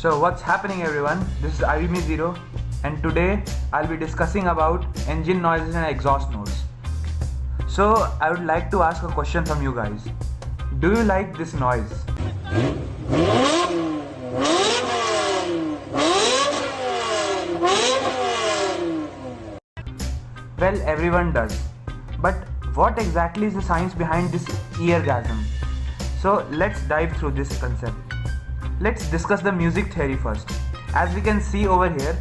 So what's happening everyone, this is IVME0 and today I'll be discussing about engine noises and exhaust notes. So I would like to ask a question from you guys. Do you like this noise? Well, everyone does. But what exactly is the science behind this eargasm? So let's dive through this concept. Let's discuss the music theory first. As we can see over here,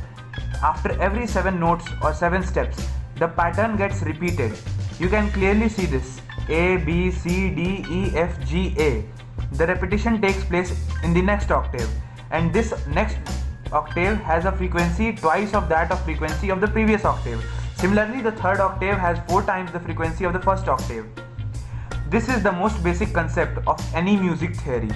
after every 7 notes or 7 steps, the pattern gets repeated. You can clearly see this: A, B, C, D, E, F, G, A. The repetition takes place in the next octave, and this next octave has a frequency twice of that of frequency of the previous octave. Similarly, the third octave has 4 times the frequency of the first octave. This is the most basic concept of any music theory.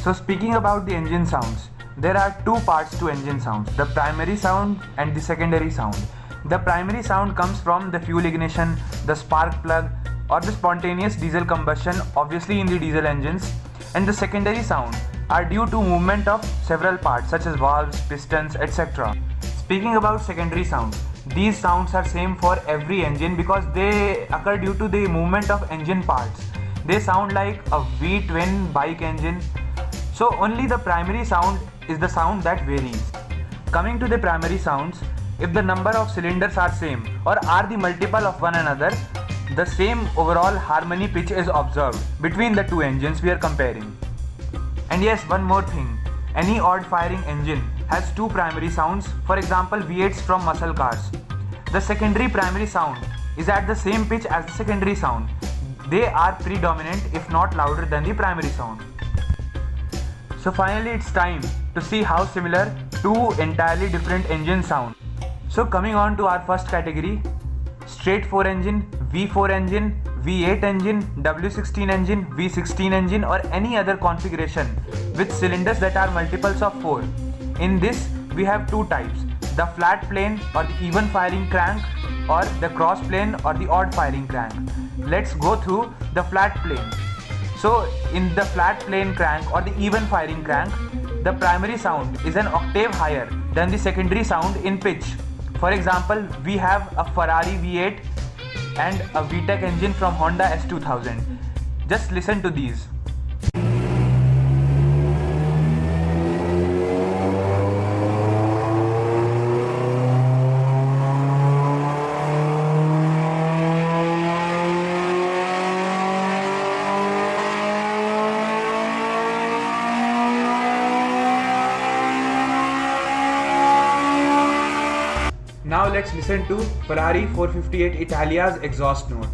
So speaking about the engine sounds, there are 2 parts to engine sounds, the primary sound and the secondary sound. The primary sound comes from the fuel ignition, the spark plug, or the spontaneous diesel combustion, obviously in the diesel engines, and the secondary sound are due to movement of several parts such as valves, pistons, etc. Speaking about secondary sounds, these sounds are same for every engine because they occur due to the movement of engine parts. They sound like a V-twin bike engine. So only the primary sound is the sound that varies. Coming to the primary sounds, if the number of cylinders are same or are the multiple of one another, the same overall harmony pitch is observed between the 2 engines we are comparing. And yes, one more thing, any odd firing engine has 2 primary sounds, for example V8s from muscle cars. The secondary primary sound is at the same pitch as the secondary sound. They are predominant if not louder than the primary sound. So finally it's time to see how similar 2 entirely different engines sound. So coming on to our first category, straight 4 engine, V4 engine, V8 engine, W16 engine, V16 engine, or any other configuration with cylinders that are multiples of 4. In this we have 2 types, the flat plane or the even firing crank, or the cross plane or the odd firing crank. Let's go through the flat plane. So in the flat plane crank or the even firing crank, the primary sound is an octave higher than the secondary sound in pitch. For example, we have a Ferrari V8 and a VTEC engine from Honda S2000. Just listen to these. Now let's listen to Ferrari 458 Italia's exhaust note.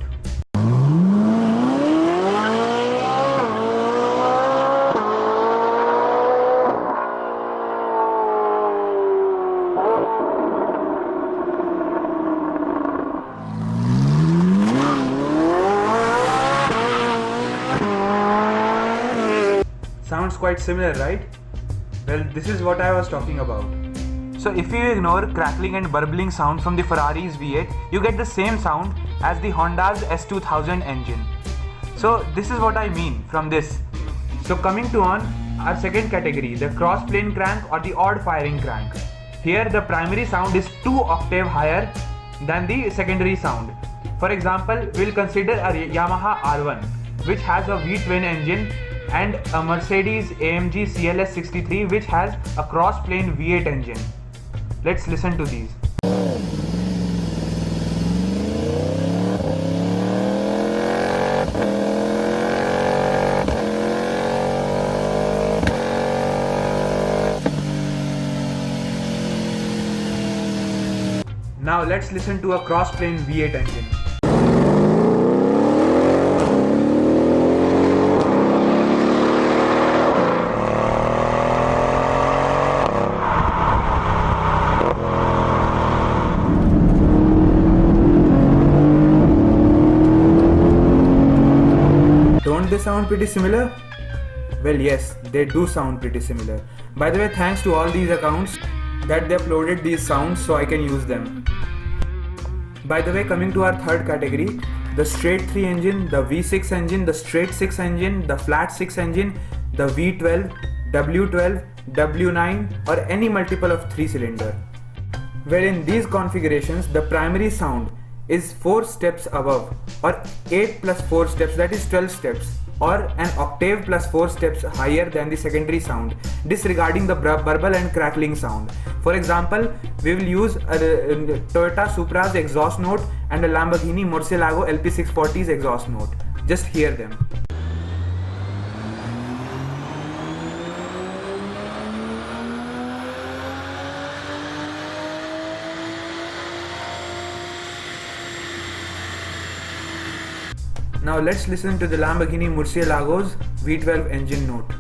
Sounds quite similar, right? Well, this is what I was talking about. So if you ignore crackling and burbling sound from the Ferrari's V8, you get the same sound as the Honda's S2000 engine. So this is what I mean from this. So coming to on our second category, the cross plane crank or the odd firing crank. Here the primary sound is 2 octave higher than the secondary sound. For example, we'll consider a Yamaha R1 which has a V-twin engine and a Mercedes AMG CLS 63 which has a cross plane V8 engine. Let's listen to these. Now let's listen to a cross-plane V8 engine. Don't they sound pretty similar? Well, yes, they do sound pretty similar. By the way, thanks to all these accounts that they uploaded these sounds so I can use them. By the way, coming to our third category, the straight 3 engine, the V6 engine, the straight 6 engine, the flat 6 engine, the V12, W12 W9 or any multiple of 3 cylinder. Where in these configurations the primary sound is 4 steps above, or 8 plus 4 steps, that is 12 steps, or an octave plus 4 steps higher than the secondary sound, disregarding the burble and crackling sound. For example, we will use a Toyota Supra's exhaust note and a Lamborghini Murcielago LP640's exhaust note. Just hear them. Now let's listen to the Lamborghini Murcielago's V12 engine note.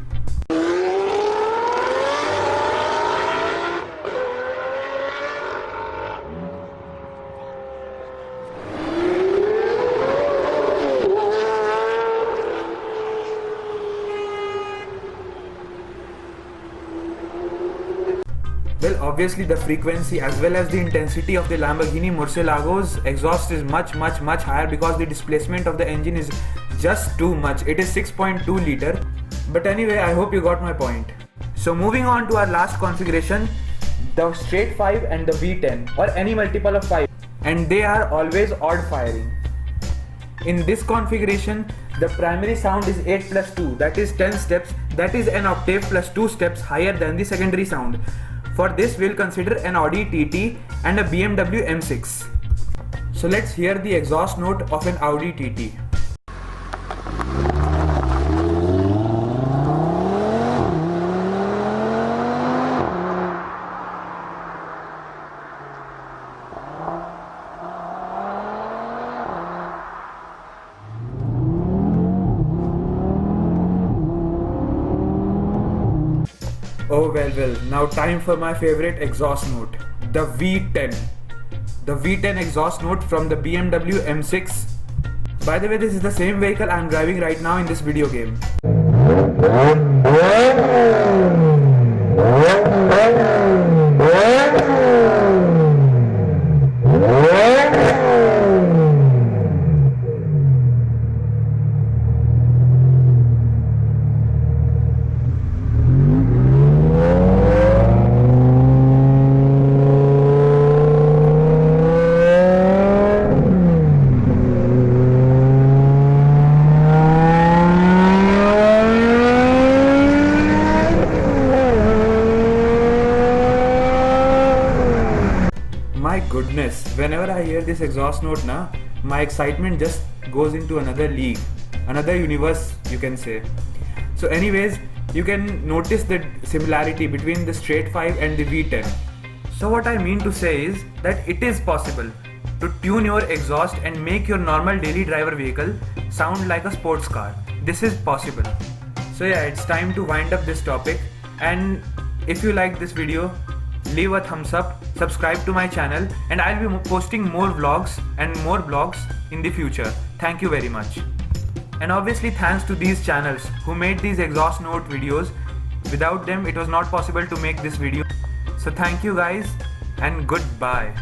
Well, obviously the frequency as well as the intensity of the Lamborghini Murcielago's exhaust is much higher, because the displacement of the engine is just too much. It is 6.2 liter. But anyway, I hope you got my point. So moving on to our last configuration, the straight 5 and the V10 or any multiple of 5, and they are always odd firing. In this configuration, the primary sound is 8 plus 2, that is 10 steps, that is an octave plus 2 steps higher than the secondary sound. For this, we'll consider an Audi TT and a BMW M6. So let's hear the exhaust note of an Audi TT. Oh well, now time for my favorite exhaust note, the V10. The V10 exhaust note from the BMW M6. By the way, this is the same vehicle I am driving right now in this video game. My goodness, whenever I hear this exhaust note my excitement just goes into another league, another universe, you can say. So anyways, you can notice the similarity between the straight 5 and the V10. So what I mean to say is that it is possible to tune your exhaust and make your normal daily driver vehicle sound like a sports car. This is possible. So yeah, it's time to wind up this topic, and if you like this video, leave a thumbs up, subscribe to my channel, and I'll be posting more vlogs and more blogs in the future. Thank you very much. And obviously thanks to these channels who made these exhaust note videos. Without them, it was not possible to make this video. So thank you guys and goodbye.